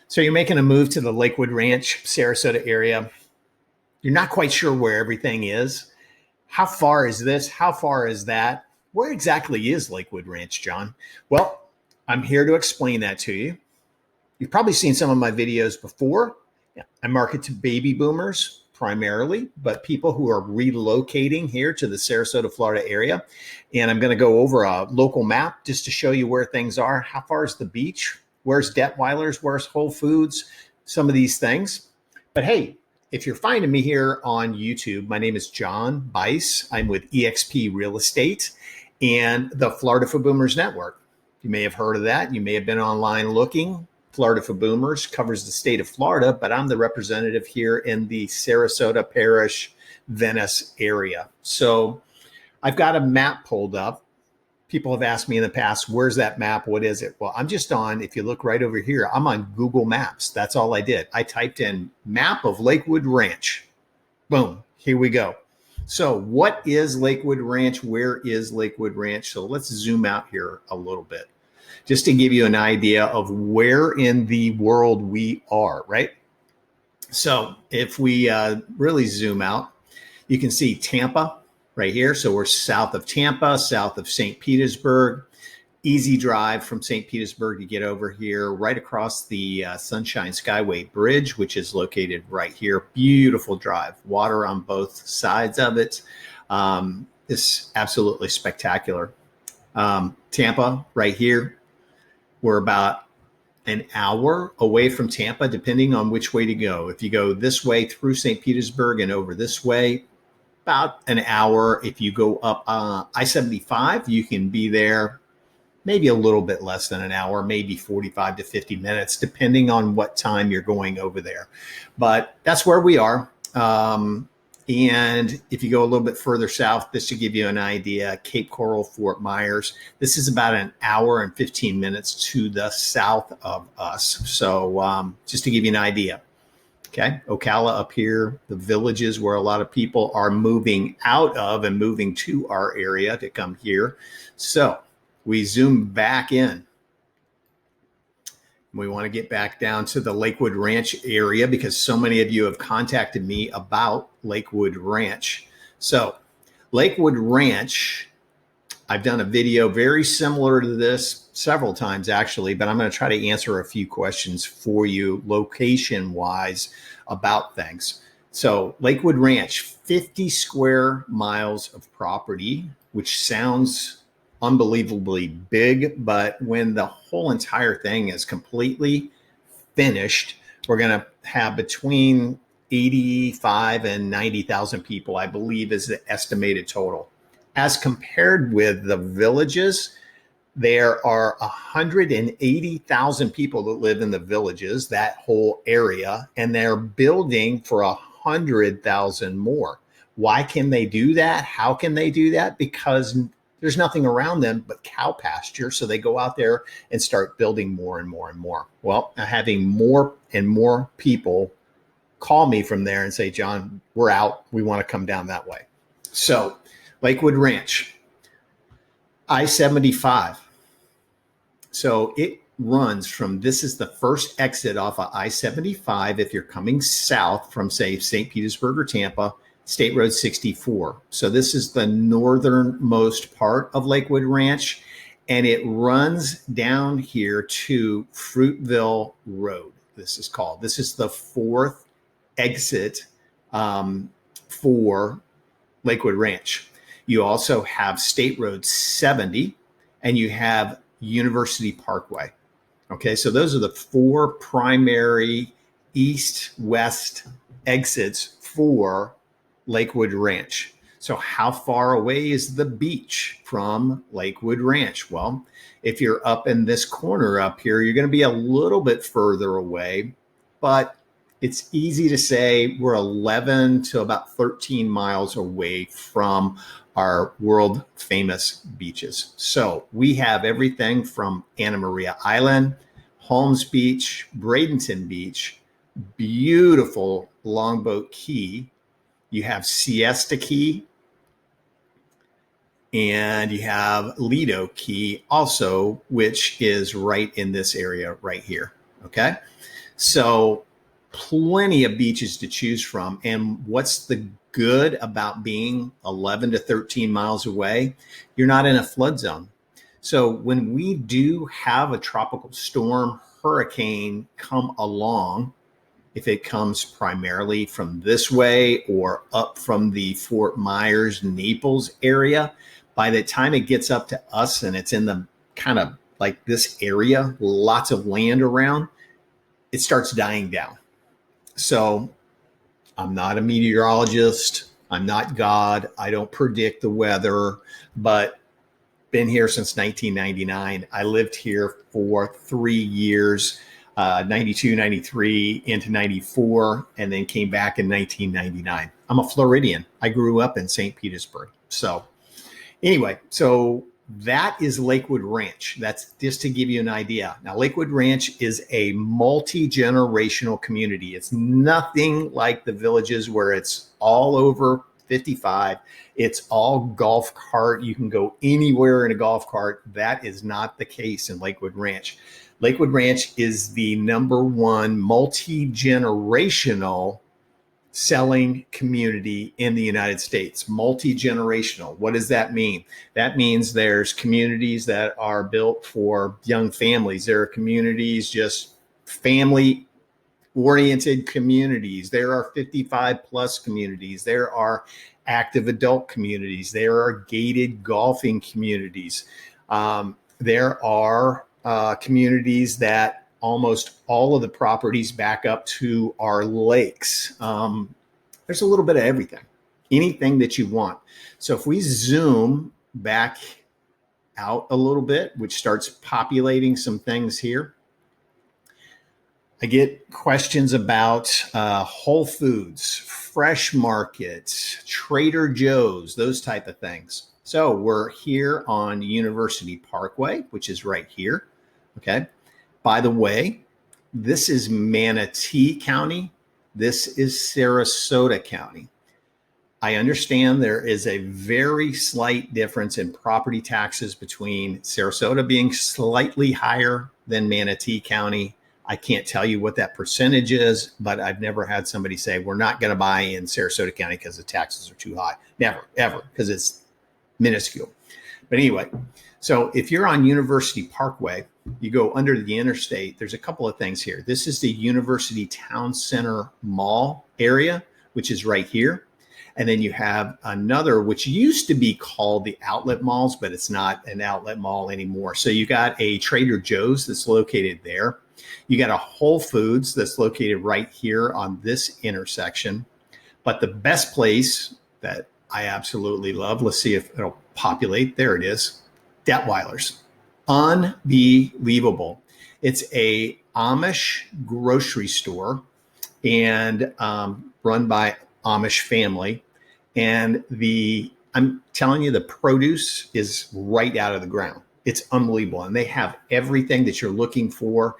So you're making a move to the Lakewood Ranch, Sarasota area. You're not quite sure where everything is. How far is this? How far is that? Where exactly is Lakewood Ranch, John? Well, I'm here to explain that to you. You've probably seen some of my videos before. I market to baby boomers primarily, but people who are relocating here to the Sarasota, Florida area. And I'm going to go over a local map just to show you where things are. How far is the beach? Where's Detweiler's? Where's Whole Foods? Some of these things. But hey, if you're finding me here on YouTube, my name is John Bice. I'm with eXp Real Estate and the Florida for Boomers Network. You may have heard of that. You may have been online looking. Florida for Boomers covers the state of Florida, but I'm the representative here in the Sarasota Parish, Venice area. So I've got a map pulled up. People have asked me in the past, where's that map? What is it? Well, I'm just on, if you look right over here, I'm on Google Maps. That's all I did. I typed in map of Lakewood Ranch. Boom, here we go. So what is Lakewood Ranch? Where is Lakewood Ranch? So let's zoom out here a little bit, just to give you an idea of where in the world we are, right? So if we really zoom out, you can see Tampa right here. So we're south of Tampa, south of St. Petersburg. Easy drive from St. Petersburg to get over here, right across the Sunshine Skyway Bridge, which is located right here. Beautiful drive, water on both sides of it. It's absolutely spectacular. Tampa right here. We're about an hour away from Tampa, depending on which way to go. If you go this way through St. Petersburg and over this way, about an hour. If you go up I-75, you can be there maybe a little bit less than an hour, maybe 45 to 50 minutes, depending on what time you're going over there. But that's where we are. And if you go a little bit further south, this should give you an idea, Cape Coral, Fort Myers. This is about an hour and 15 minutes to the south of us. So just to give you an idea. Okay, Ocala up here, the villages where a lot of people are moving out of and moving to our area to come here. So we zoom back in. We want to get back down to the Lakewood Ranch area because so many of you have contacted me about Lakewood Ranch. So Lakewood Ranch, I've done a video very similar to this several times actually, but I'm going to try to answer a few questions for you location wise about things. So Lakewood Ranch, 50 square miles of property, which sounds unbelievably big, but when the whole entire thing is completely finished, we're going to have between 85 and 90,000 people, I believe is the estimated total. As compared with the villages, there are 180,000 people that live in the villages, that whole area, and they're building for 100,000 more. Why can they do that? How can they do that? Because there's nothing around them but cow pasture. So they go out there and start building more and more and more. Well, having more and more people call me from there and say, John, we're out. We want to come down that way. So Lakewood Ranch, I-75. So it runs from, this is the first exit off of I-75 if you're coming south from, say, St. Petersburg or Tampa, State Road 64. So this is the northernmost part of Lakewood Ranch, and it runs down here to Fruitville Road. This is called. This is the fourth exit for Lakewood Ranch. You also have State Road 70, and you have University Parkway. Okay, so those are the four primary east-west exits for Lakewood Ranch. So how far away is the beach from Lakewood Ranch? Well, if you're up in this corner up here, you're going to be a little bit further away, but it's easy to say we're 11 to about 13 miles away from our world famous beaches. So we have everything from Anna Maria Island, Holmes Beach, Bradenton Beach, beautiful Longboat Key. You have Siesta Key, and you have Lido Key also, which is right in this area right here. Okay. So plenty of beaches to choose from. And what's the good about being 11 to 13 miles away? You're not in a flood zone. So when we do have a tropical storm, hurricane come along, if it comes primarily from this way or up from the Fort Myers, Naples area, by the time it gets up to us and it's in the kind of like this area, lots of land around, it starts dying down. So I'm not a meteorologist. I'm not God. I don't predict the weather, but been here since 1999. I lived here for 3 years, 92, 93 into 94, and then came back in 1999. I'm a Floridian. I grew up in St. Petersburg. So anyway, so that is Lakewood Ranch. That's just to give you an idea. Now, Lakewood Ranch is a multi-generational community. It's nothing like the villages where it's all over 55. It's all golf cart. You can go anywhere in a golf cart. That is not the case in Lakewood Ranch. Lakewood Ranch is the #1 multi-generational selling community in the United States. Multi-generational. What does that mean? That means there's communities that are built for young families. There are communities, just family oriented communities. There are 55 plus communities. There are active adult communities. There are gated golfing communities. There are communities that almost all of the properties back up to our lakes. There's a little bit of everything, anything that you want. So if we zoom back out a little bit, which starts populating some things here, I get questions about Whole Foods, Fresh Markets, Trader Joe's, those type of things. So we're here on University Parkway, which is right here. Okay. By the way, this is Manatee County. This is Sarasota County. I understand there is a very slight difference in property taxes between Sarasota being slightly higher than Manatee County. I can't tell you what that percentage is, but I've never had somebody say, we're not going to buy in Sarasota County because the taxes are too high. Never, ever, because it's minuscule. But anyway, so if you're on University Parkway, you go under the interstate, there's a couple of things here. This is the University Town Center Mall area, which is right here. And then you have another, which used to be called the outlet malls, but it's not an outlet mall anymore. So you got a Trader Joe's that's located there. You got a Whole Foods that's located right here on this intersection. But the best place that I absolutely love, let's see if it'll populate. There it is. Detweiler's. Unbelievable. It's a Amish grocery store and run by Amish family. And I'm telling you, the produce is right out of the ground. It's unbelievable. And they have everything that you're looking for.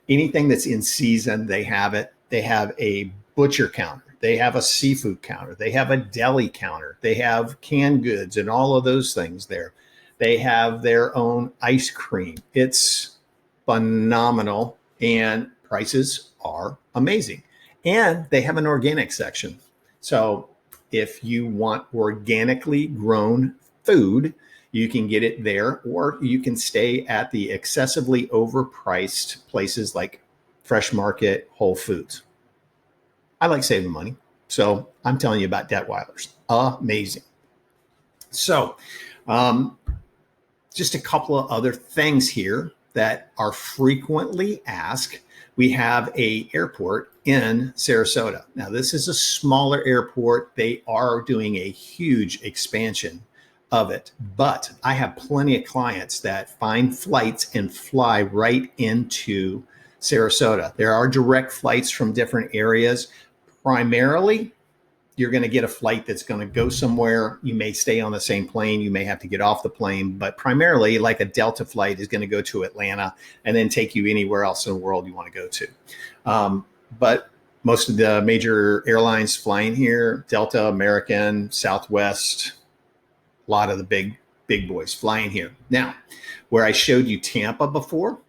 Anything that's in season, they have it. They have a butcher counter. They have a seafood counter. They have a deli counter. They have canned goods and all of those things there. They have their own ice cream. It's phenomenal, and prices are amazing. And they have an organic section. So if you want organically grown food, you can get it there, or you can stay at the excessively overpriced places like Fresh Market, Whole Foods. I like saving money. So I'm telling you about Detweiler's. Amazing. So just a couple of other things here that are frequently asked. We have a airport in Sarasota. Now, this is a smaller airport. They are doing a huge expansion of it, but I have plenty of clients that find flights and fly right into Sarasota. There are direct flights from different areas. Primarily, you're going to get a flight that's going to go somewhere. You may stay on the same plane. You may have to get off the plane, but primarily like a Delta flight is going to go to Atlanta and then take you anywhere else in the world you want to go to. But most of the major airlines flying here, Delta, American, Southwest, a lot of the big boys flying here. Now, where I showed you Tampa before,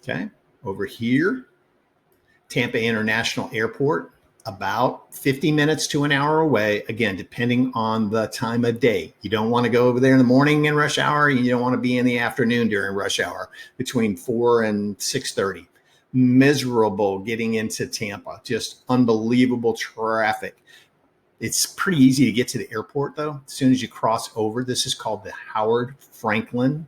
okay, over here, Tampa International Airport, about 50 minutes to an hour away, again, depending on the time of day. You don't want to go over there in the morning in rush hour. You don't want to be in the afternoon during rush hour between 4 and 6:30. Miserable getting into Tampa, just unbelievable traffic. It's pretty easy to get to the airport, though. As soon as you cross over, this is called the Howard Franklin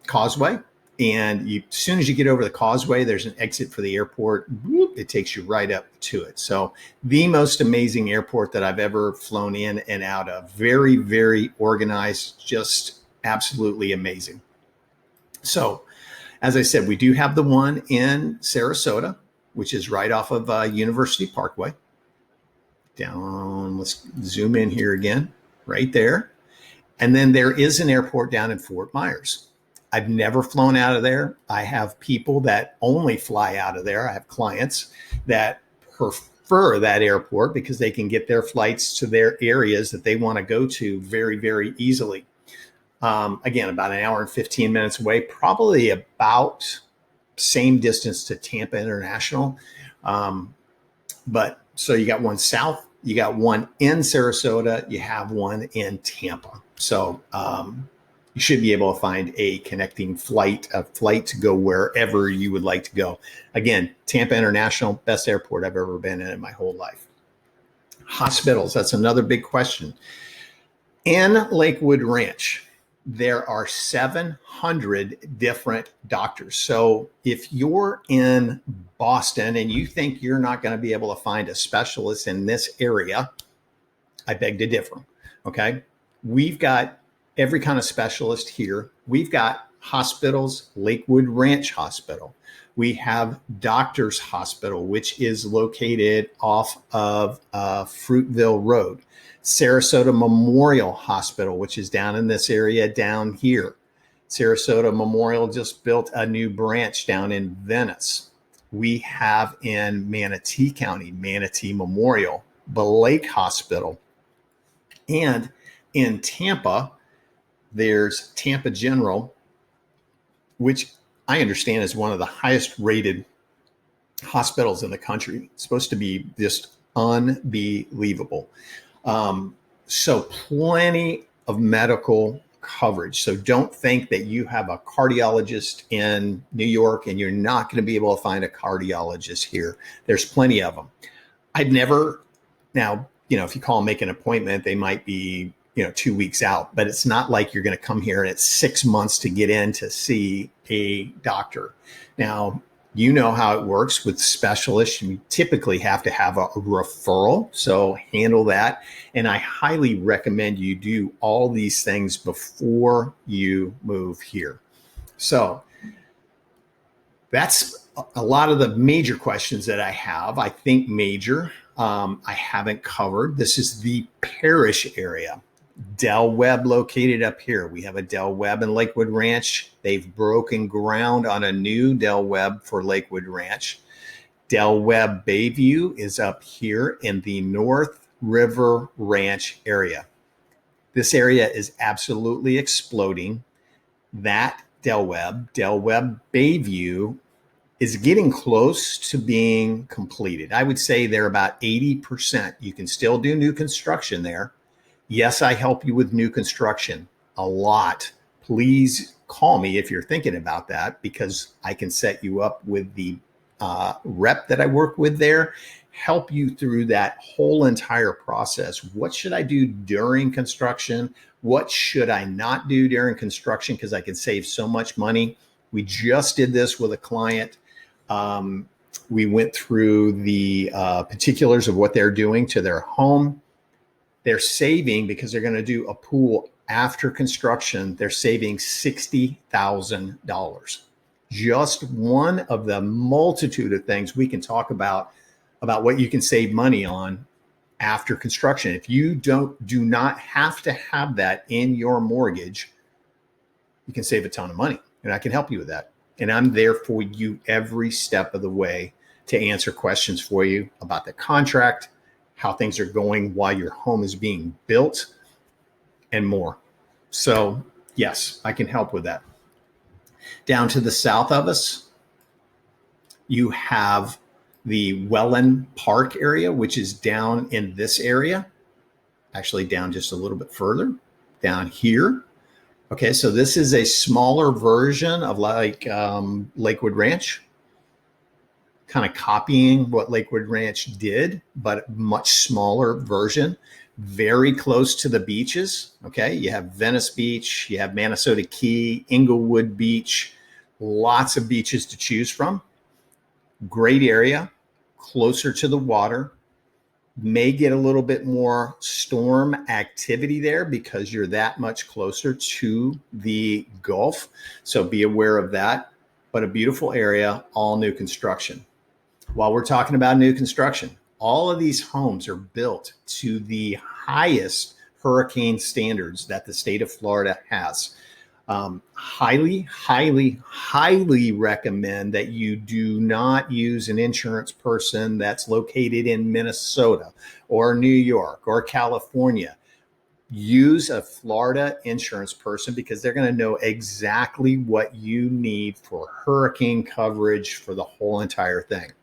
Causeway. And as soon as you get over the causeway, there's an exit for the airport. Whoop, it takes you right up to it. So the most amazing airport that I've ever flown in and out of. Very, very organized, just absolutely amazing. So as I said, we do have the one in Sarasota, which is right off of University Parkway. Down, let's zoom in here again, right there. And then there is an airport down in Fort Myers. I've never flown out of there. I have people that only fly out of there. I have clients that prefer that airport because they can get their flights to their areas that they want to go to very, very easily. Again, about an hour and 15 minutes away, probably about same distance to Tampa International. But so you got one south, you got one in Sarasota, you have one in Tampa. So, you should be able to find a connecting flight to go wherever you would like to go. Again, Tampa International, best airport I've ever been in my whole life. Hospitals, that's another big question. In Lakewood Ranch, there are 700 different doctors. So if you're in Boston and you think you're not going to be able to find a specialist in this area, I beg to differ. Okay. We've got every kind of specialist here. We've got hospitals, Lakewood Ranch Hospital. We have Doctors Hospital, which is located off of Fruitville Road. Sarasota Memorial Hospital, which is down in this area down here. Sarasota Memorial just built a new branch down in Venice. We have in Manatee County, Manatee Memorial, Blake Hospital. And in Tampa, there's Tampa General, which I understand is one of the highest rated hospitals in the country. It's supposed to be just unbelievable. So plenty of medical coverage. So don't think that you have a cardiologist in New York and you're not going to be able to find a cardiologist here. There's plenty of them. I've never, now, if you call and make an appointment, they might be 2 weeks out, but it's not like you're going to come here and it's 6 months to get in to see a doctor. Now, you know how it works with specialists. You typically have to have a referral, so handle that. And I highly recommend you do all these things before you move here. So that's a lot of the major questions that I have. I think major, I haven't covered. This is the parish area. Del Webb located up here. We have a Del Webb in Lakewood Ranch. They've broken ground on a new Del Webb for Lakewood Ranch. Del Webb Bayview is up here in the North River Ranch area. This area is absolutely exploding. That Del Webb Bayview is getting close to being completed. I would say they're about 80%. You can still do new construction there. Yes, I help you with new construction a lot. Please call me if you're thinking about that, because I can set you up with the rep that I work with there, help you through that whole entire process. What should I do during construction? What should I not do during construction? Because I can save so much money. We just did this with a client. We went through the particulars of what they're doing to their home. They're saving, because they're going to do a pool after construction, they're saving $60,000. Just one of the multitude of things we can talk about what you can save money on after construction. If you do not have to have that in your mortgage, you can save a ton of money, and I can help you with that. And I'm there for you every step of the way to answer questions for you about the contract, how things are going while your home is being built, and more. So yes, I can help with that. Down to the south of us, you have the Welland Park area, which is down in this area, actually down just a little bit further, down here. Okay, so this is a smaller version of like Lakewood Ranch, kind of copying what Lakewood Ranch did, but much smaller version, very close to the beaches. Okay, you have Venice Beach, you have Manasota Key, Inglewood Beach, lots of beaches to choose from. Great area, closer to the water. May get a little bit more storm activity there because you're that much closer to the Gulf. So be aware of that. But a beautiful area, all new construction. While we're talking about new construction, all of these homes are built to the highest hurricane standards that the state of Florida has. Highly recommend that you do not use an insurance person that's located in Minnesota or New York or California. Use a Florida insurance person because they're going to know exactly what you need for hurricane coverage for the whole entire thing.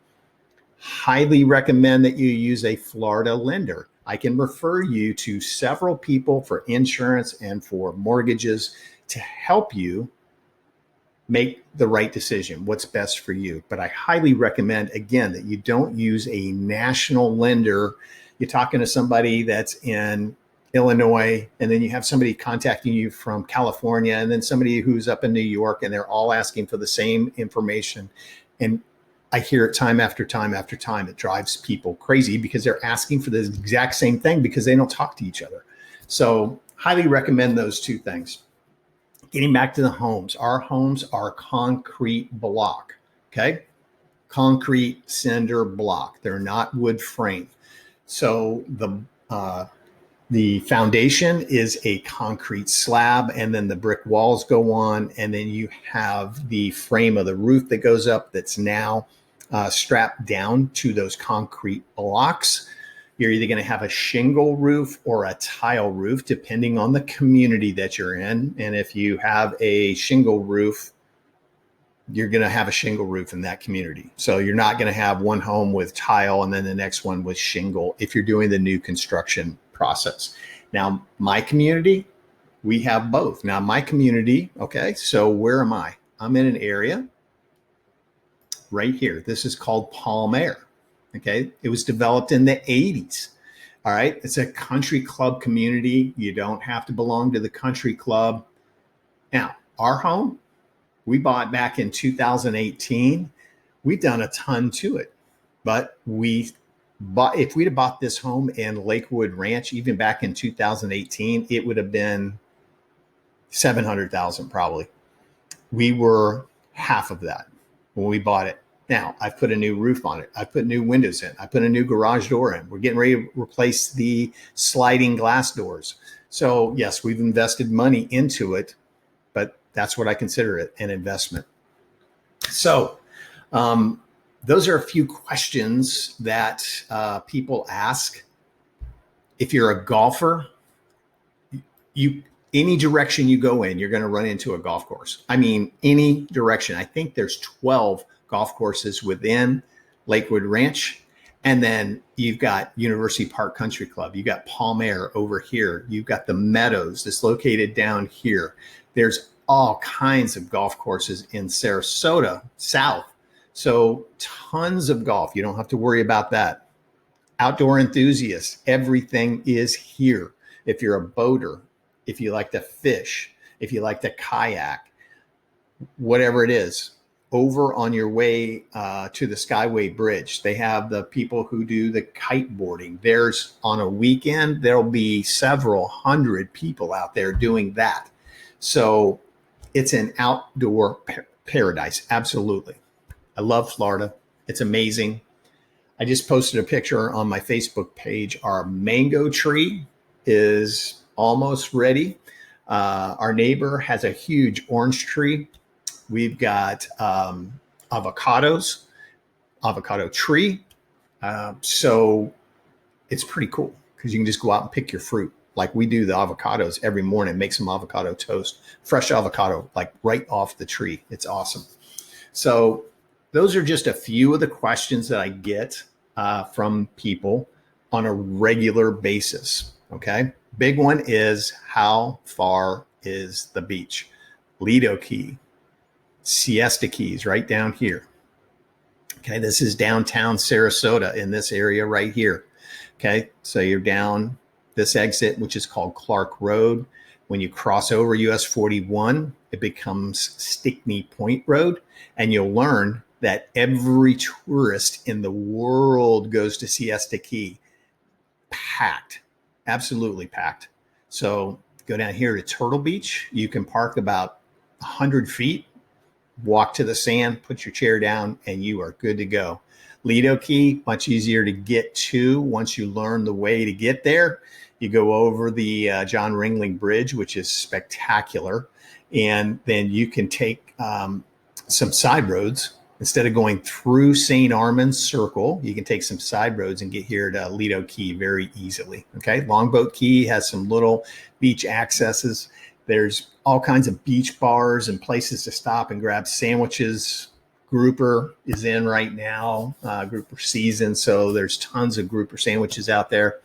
Highly recommend that you use a Florida lender. I can refer you to several people for insurance and for mortgages to help you make the right decision, what's best for you. But I highly recommend, again, that you don't use a national lender. You're talking to somebody that's in Illinois, and then you have somebody contacting you from California, and then somebody who's up in New York, and they're all asking for the same information. And I hear it time after time after time. It drives people crazy because they're asking for the exact same thing because they don't talk to each other. So highly recommend those two things. Getting back to the homes, our homes are concrete block, okay? Concrete cinder block. They're not wood frame. So the foundation is a concrete slab, and then the brick walls go on, and then you have the frame of the roof that goes up that's now strapped down to those concrete blocks. You're either going to have a shingle roof or a tile roof, depending on the community that you're in. And if you have a shingle roof, you're going to have a shingle roof in that community. So you're not going to have one home with tile and then the next one with shingle if you're doing the new construction process. Now, my community, we have both. Now, my community, okay, so where am I? I'm in an area right here. This is called Palm Air. Okay, it was developed in the 80s. All right, it's a country club community. You don't have to belong to the country club. Now, our home, we bought back in 2018. We've done a ton to it, but if we'd have bought this home in Lakewood Ranch, even back in 2018, it would have been $700,000 probably. We were half of that when we bought it. Now, I've put a new roof on it. I put new windows in. I put a new garage door in. We're getting ready to replace the sliding glass doors. So, yes, we've invested money into it, but that's what I consider it, an investment. So, those are a few questions that people ask. If you're a golfer, any direction you go in, you're going to run into a golf course. I mean, any direction. I think there's 12 golf courses within Lakewood Ranch. And then you've got University Park Country Club. You've got Palm Air over here. You've got the Meadows that's located down here. There's all kinds of golf courses in Sarasota, South. So tons of golf. You don't have to worry about that. Outdoor enthusiasts, everything is here. If you're a boater, if you like to fish, if you like to kayak, whatever it is, over on your way to the Skyway Bridge, they have the people who do the kiteboarding. There's on a weekend, there'll be several hundred people out there doing that. So it's an outdoor paradise. Absolutely. I love Florida. It's amazing. I just posted a picture on my Facebook page. Our mango tree is almost ready. Our neighbor has a huge orange tree. We've got avocado tree. So it's pretty cool because you can just go out and pick your fruit. Like we do the avocados every morning, make some avocado toast, fresh avocado, like right off the tree. It's awesome. So those are just a few of the questions that I get from people on a regular basis. Okay. Big one is, how far is the beach? Lido Key, Siesta Keys, right down here. Okay. This is downtown Sarasota in this area right here. Okay. So you're down this exit, which is called Clark Road. When you cross over US 41, it becomes Stickney Point Road. And you'll learn that every tourist in the world goes to Siesta Key. Packed, absolutely packed. So go down here to Turtle Beach. You can park about 100 feet, walk to the sand, put your chair down, and you are good to go. Lido Key, much easier to get to once you learn the way to get there. You go over the John Ringling Bridge, which is spectacular. And then you can take some side roads. Instead of going through St. Armand's Circle, you can take some side roads and get here to Lido Key very easily. Okay. Longboat Key has some little beach accesses. There's all kinds of beach bars and places to stop and grab sandwiches. Grouper is in right now, grouper season. So there's tons of grouper sandwiches out there.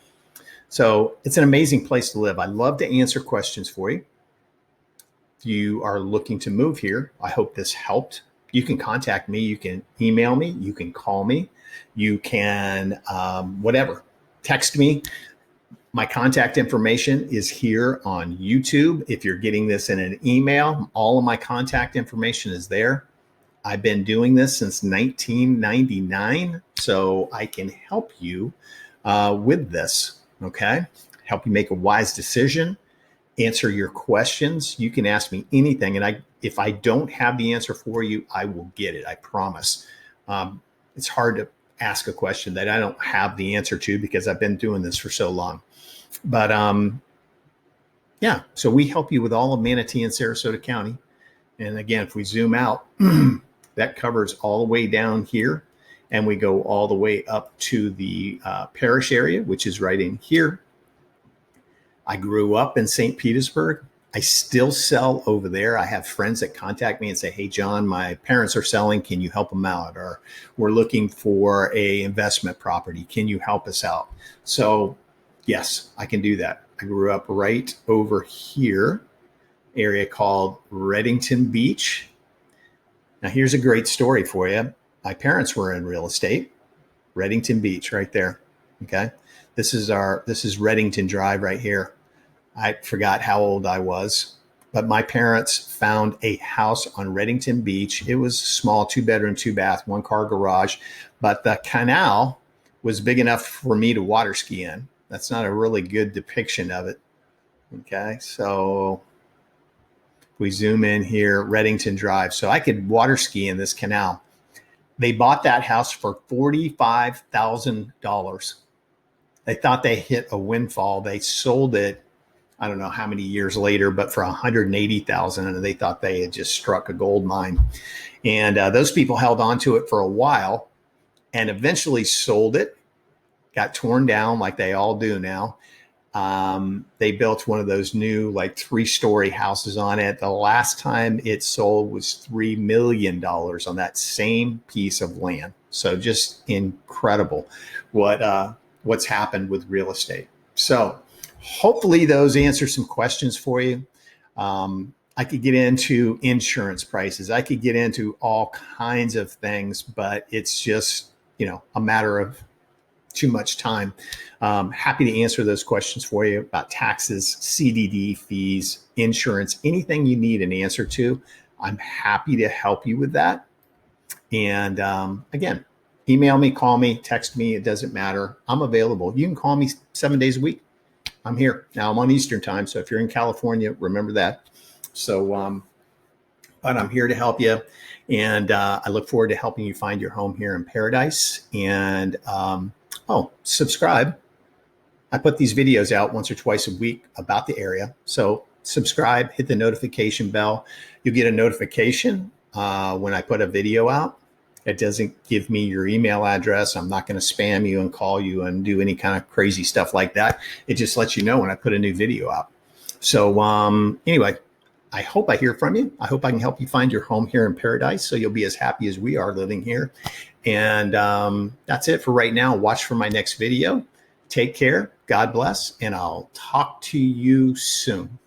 So it's an amazing place to live. I love to answer questions for you. If you are looking to move here, I hope this helped. You can contact me. You can email me. You can call me. You can, text me. My contact information is here on YouTube. If you're getting this in an email, all of my contact information is there. I've been doing this since 1999, so I can help you with this, okay? Help you make a wise decision, answer your questions. You can ask me anything, and if I don't have the answer for you, I will get it, I promise. It's hard to ask a question that I don't have the answer to because I've been doing this for so long. But yeah, so we help you with all of Manatee and Sarasota County. And again, if we zoom out, that covers all the way down here. And we go all the way up to the parish area, which is right in here. I grew up in St. Petersburg. I still sell over there. I have friends that contact me and say, hey, John, my parents are selling. Can you help them out? Or we're looking for a investment property. Can you help us out? So yes, I can do that. I grew up right over here, area called Reddington Beach. Now here's a great story for you. My parents were in real estate. Reddington Beach right there. Okay. This is Reddington Drive right here. I forgot how old I was, but my parents found a house on Reddington Beach. It was small, 2-bedroom, 2-bath, 1-car garage, but the canal was big enough for me to water ski in. That's not a really good depiction of it. Okay. So we zoom in here, Reddington Drive. So I could water ski in this canal. They bought that house for $45,000. They thought they hit a windfall. They sold it, I don't know how many years later, but for $180,000, and they thought they had just struck a gold mine. And those people held on to it for a while and eventually sold it, got torn down like they all do now. They built one of those new like 3-story houses on it. The last time it sold was $3 million on that same piece of land. So just incredible what's happened with real estate. So hopefully those answer some questions for you. I could get into insurance prices. I could get into all kinds of things, but it's just, a matter of too much time. Happy to answer those questions for you about taxes, CDD fees, insurance, anything you need an answer to. I'm happy to help you with that. And again, email me, call me, text me. It doesn't matter. I'm available. You can call me 7 days a week. I'm here. Now I'm on Eastern time. So if you're in California, remember that. So, but I'm here to help you. And I look forward to helping you find your home here in paradise. And subscribe. I put these videos out once or twice a week about the area. So subscribe, hit the notification bell. You'll get a notification when I put a video out. It doesn't give me your email address. I'm not going to spam you and call you and do any kind of crazy stuff like that. It just lets you know when I put a new video out. So anyway, I hope I hear from you. I hope I can help you find your home here in paradise so you'll be as happy as we are living here. And that's it for right now. Watch for my next video. Take care. God bless. And I'll talk to you soon.